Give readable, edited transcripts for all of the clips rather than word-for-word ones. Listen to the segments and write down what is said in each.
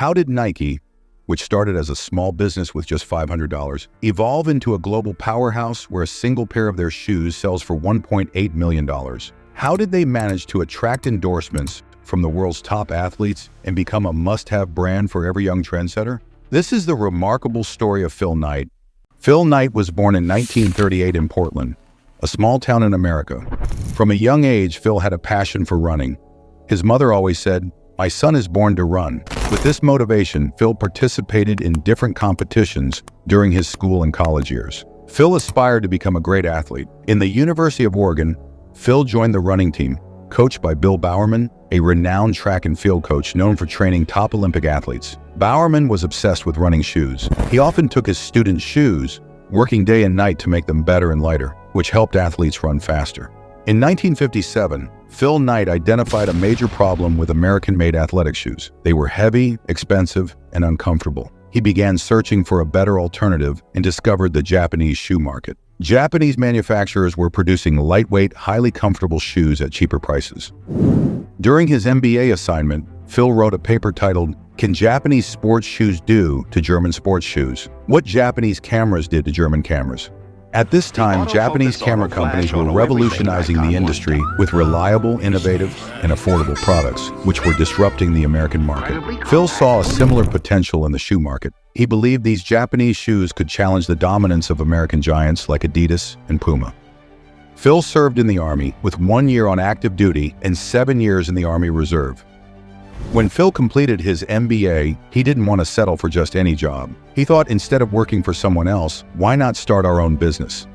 How did Nike, which started as a small business with just $500, evolve into a global powerhouse where a single pair of their shoes sells for $1.8 million? How did they manage to attract endorsements from the world's top athletes and become a must-have brand for every young trendsetter? This is the remarkable story of Phil Knight. Phil Knight was born in 1938 in Portland, a small town in America. From a young age, Phil had a passion for running. His mother always said, "My son is born to run." With this motivation, Phil participated in different competitions during his school and college years. Phil aspired to become a great athlete. In the University of Oregon, Phil joined the running team, coached by Bill Bowerman, a renowned track and field coach known for training top Olympic athletes. Bowerman was obsessed with running shoes. He often took his students' shoes, working day and night to make them better and lighter, which helped athletes run faster. In 1957, Phil Knight identified a major problem with American-made athletic shoes. They were heavy, expensive, and uncomfortable. He began searching for a better alternative and discovered the Japanese shoe market. Japanese manufacturers were producing lightweight, highly comfortable shoes at cheaper prices. During his MBA assignment, Phil wrote a paper titled, "Can Japanese Sports Shoes Do to German Sports Shoes? What Japanese Cameras Did to German Cameras." At this time, Japanese camera companies were revolutionizing the industry with reliable, innovative, and affordable products, which were disrupting the American market. Phil saw a similar potential in the shoe market. He believed these Japanese shoes could challenge the dominance of American giants like Adidas and Puma. Phil served in the Army with 1 year on active duty and 7 years in the Army Reserve. When Phil completed his MBA, he didn't want to settle for just any job. He thought instead of working for someone else, why not start our own business?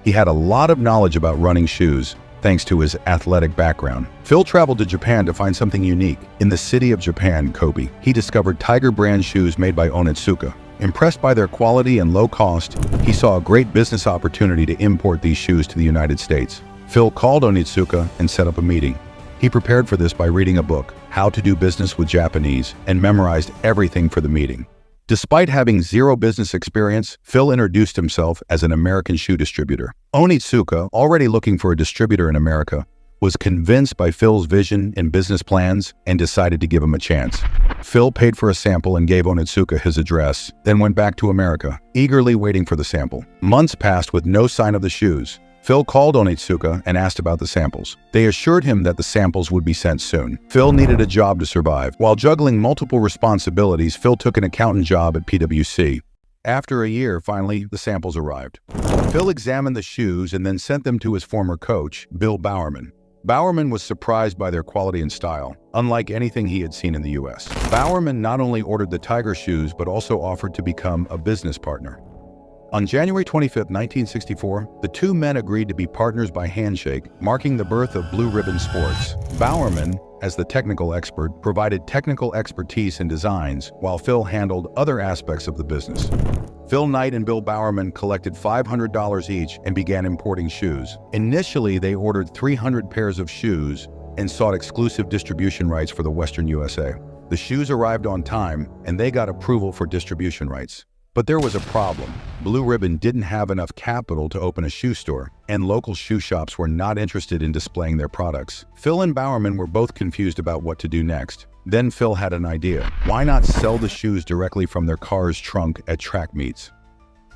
He had a lot of knowledge about running shoes, thanks to his athletic background. Phil traveled to Japan to find something unique. In the city of Japan, Kobe, he discovered Tiger brand shoes made by Onitsuka. Impressed by their quality and low cost, he saw a great business opportunity to import these shoes to the United States. Phil called Onitsuka and set up a meeting. He prepared for this by reading a book, How to Do Business with Japanese, and memorized everything for the meeting. Despite having zero business experience, Phil introduced himself as an American shoe distributor. Onitsuka, already looking for a distributor in America, was convinced by Phil's vision and business plans and decided to give him a chance. Phil paid for a sample and gave Onitsuka his address, then went back to America, eagerly waiting for the sample. Months passed with no sign of the shoes. Phil called Onitsuka and asked about the samples. They assured him that the samples would be sent soon. Phil needed a job to survive. While juggling multiple responsibilities, Phil took an accountant job at PwC. After a year, finally, the samples arrived. Phil examined the shoes and then sent them to his former coach, Bill Bowerman. Bowerman was surprised by their quality and style, unlike anything he had seen in the US. Bowerman not only ordered the Tiger shoes, but also offered to become a business partner. On January 25, 1964, the two men agreed to be partners by handshake, marking the birth of Blue Ribbon Sports. Bowerman, as the technical expert, provided technical expertise and designs, while Phil handled other aspects of the business. Phil Knight and Bill Bowerman collected $500 each and began importing shoes. Initially, they ordered 300 pairs of shoes and sought exclusive distribution rights for the Western USA. The shoes arrived on time, and they got approval for distribution rights. But there was a problem. Blue Ribbon didn't have enough capital to open a shoe store, and local shoe shops were not interested in displaying their products. Phil and Bowerman were both confused about what to do next. Then Phil had an idea. Why not sell the shoes directly from their car's trunk at track meets?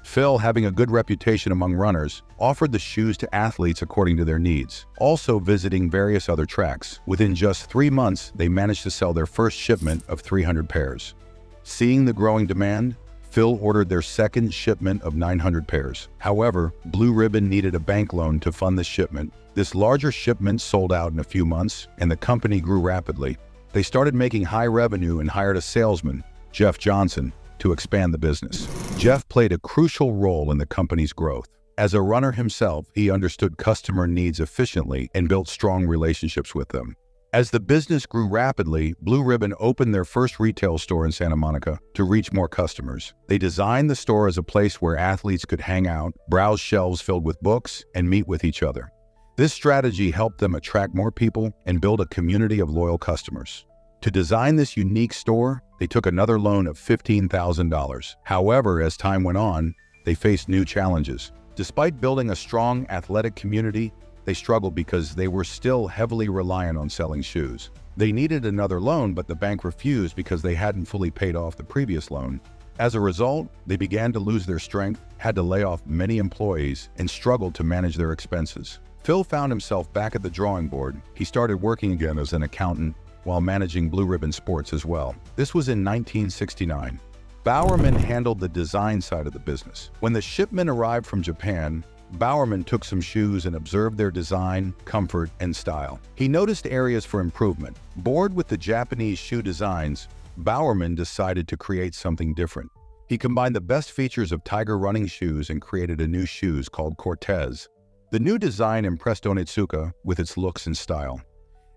Phil, having a good reputation among runners, offered the shoes to athletes according to their needs, also visiting various other tracks. Within just 3 months, they managed to sell their first shipment of 300 pairs. Seeing the growing demand, Phil ordered their second shipment of 900 pairs. However, Blue Ribbon needed a bank loan to fund the shipment. This larger shipment sold out in a few months, and the company grew rapidly. They started making high revenue and hired a salesman, Jeff Johnson, to expand the business. Jeff played a crucial role in the company's growth. As a runner himself, he understood customer needs efficiently and built strong relationships with them. As the business grew rapidly, Blue Ribbon opened their first retail store in Santa Monica to reach more customers. They designed the store as a place where athletes could hang out, browse shelves filled with books, and meet with each other. This strategy helped them attract more people and build a community of loyal customers. To design this unique store, they took another loan of $15,000. However, as time went on, they faced new challenges. Despite building a strong athletic community, they struggled because they were still heavily reliant on selling shoes. They needed another loan, but the bank refused because they hadn't fully paid off the previous loan. As a result, they began to lose their strength, had to lay off many employees, and struggled to manage their expenses. Phil found himself back at the drawing board. He started working again as an accountant while managing Blue Ribbon Sports as well. This was in 1969. Bowerman handled the design side of the business. When the shipment arrived from Japan, Bowerman took some shoes and observed their design, comfort, and style. He noticed areas for improvement. Bored with the Japanese shoe designs, Bowerman decided to create something different. He combined the best features of Tiger running shoes and created a new shoes called Cortez. The new design impressed Onitsuka with its looks and style.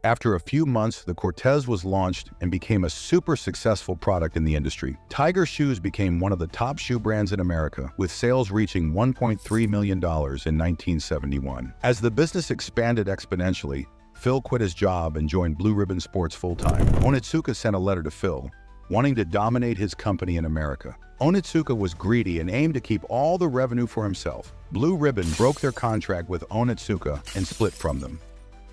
After a few months, the Cortez was launched and became a super successful product in the industry. Tiger shoes became one of the top shoe brands in America, with sales reaching $1.3 million in 1971. As the business expanded exponentially, Phil quit his job and joined Blue Ribbon Sports full-time. Onitsuka sent a letter to Phil, wanting to dominate his company in America. Onitsuka was greedy and aimed to keep all the revenue for himself. Blue Ribbon broke their contract with Onitsuka and split from them.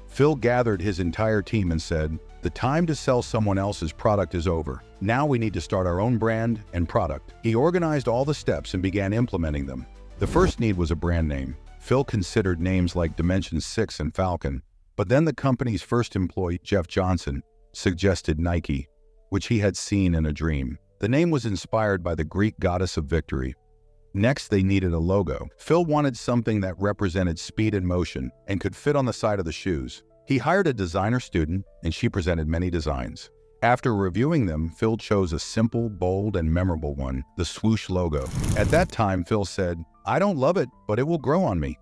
Phil gathered his entire team and said, "The time to sell someone else's product is over. Now we need to start our own brand and product." He organized all the steps and began implementing them. The first need was a brand name. Phil considered names like Dimension 6 and Falcon, but then the company's first employee, Jeff Johnson, suggested Nike, which he had seen in a dream. The name was inspired by the Greek goddess of victory. Next, they needed a logo. Phil wanted something that represented speed and motion and could fit on the side of the shoes. He hired a designer student, and she presented many designs. After reviewing them, Phil chose a simple, bold, and memorable one, the swoosh logo. At that time, Phil said, "I don't love it, but it will grow on me."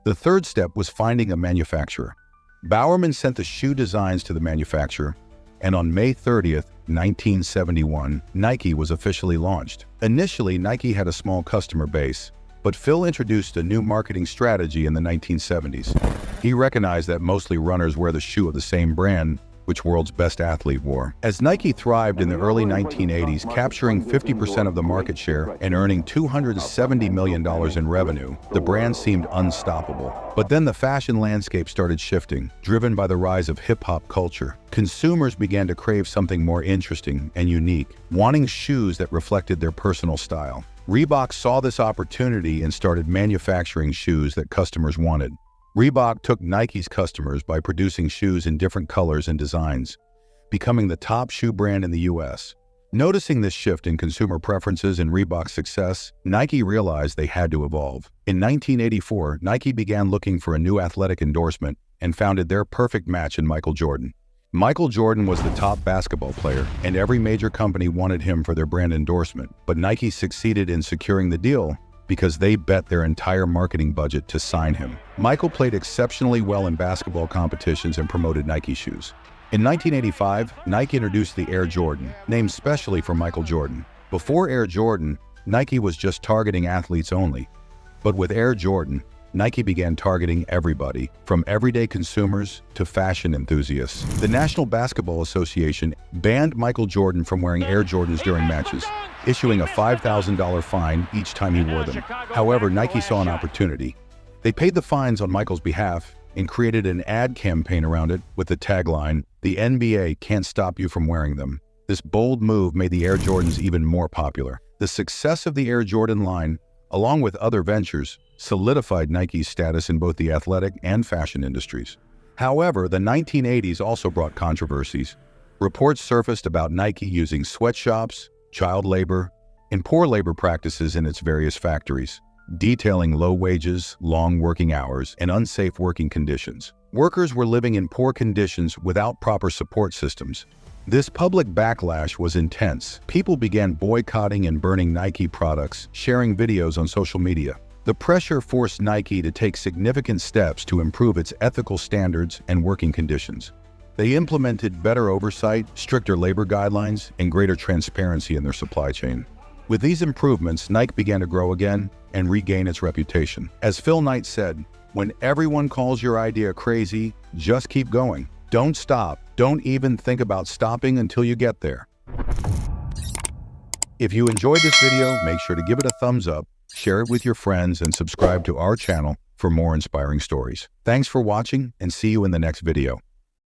The third step was finding a manufacturer. Bowerman sent the shoe designs to the manufacturer, and on May 30th, 1971, Nike was officially launched. Initially, Nike had a small customer base, but Phil introduced a new marketing strategy in the 1970s. He recognized that mostly runners wear the shoe of the same brand which world's best athlete wore. As Nike thrived in the early 1980s, capturing 50% of the market share and earning $270 million in revenue, the brand seemed unstoppable. But then the fashion landscape started shifting, driven by the rise of hip-hop culture. Consumers began to crave something more interesting and unique, wanting shoes that reflected their personal style. Reebok saw this opportunity and started manufacturing shoes that customers wanted. Reebok took Nike's customers by producing shoes in different colors and designs, becoming the top shoe brand in the US. Noticing this shift in consumer preferences and Reebok's success, Nike realized they had to evolve. In 1984, Nike began looking for a new athletic endorsement and founded their perfect match in Michael Jordan. Michael Jordan was the top basketball player, and every major company wanted him for their brand endorsement. But Nike succeeded in securing the deal because they bet their entire marketing budget to sign him. Michael played exceptionally well in basketball competitions and promoted Nike shoes. In 1985, Nike introduced the Air Jordan, named specially for Michael Jordan. Before Air Jordan, Nike was just targeting athletes only. But with Air Jordan, Nike began targeting everybody, from everyday consumers to fashion enthusiasts. The National Basketball Association banned Michael Jordan from wearing Air Jordans during matches, issuing a $5,000 fine each time he wore them. However, Nike saw an opportunity. They paid the fines on Michael's behalf and created an ad campaign around it with the tagline, "The NBA can't stop you from wearing them." This bold move made the Air Jordans even more popular. The success of the Air Jordan line, along with other ventures, solidified Nike's status in both the athletic and fashion industries. However, the 1980s also brought controversies. Reports surfaced about Nike using sweatshops, child labor, and poor labor practices in its various factories, detailing low wages, long working hours, and unsafe working conditions. Workers were living in poor conditions without proper support systems. This public backlash was intense. People began boycotting and burning Nike products, sharing videos on social media. The pressure forced Nike to take significant steps to improve its ethical standards and working conditions. They implemented better oversight, stricter labor guidelines, and greater transparency in their supply chain. With these improvements, Nike began to grow again and regain its reputation. As Phil Knight said, "When everyone calls your idea crazy, just keep going. Don't stop. Don't even think about stopping until you get there." If you enjoyed this video, make sure to give it a thumbs up, share it with your friends, and subscribe to our channel for more inspiring stories. Thanks for watching, and see you in the next video.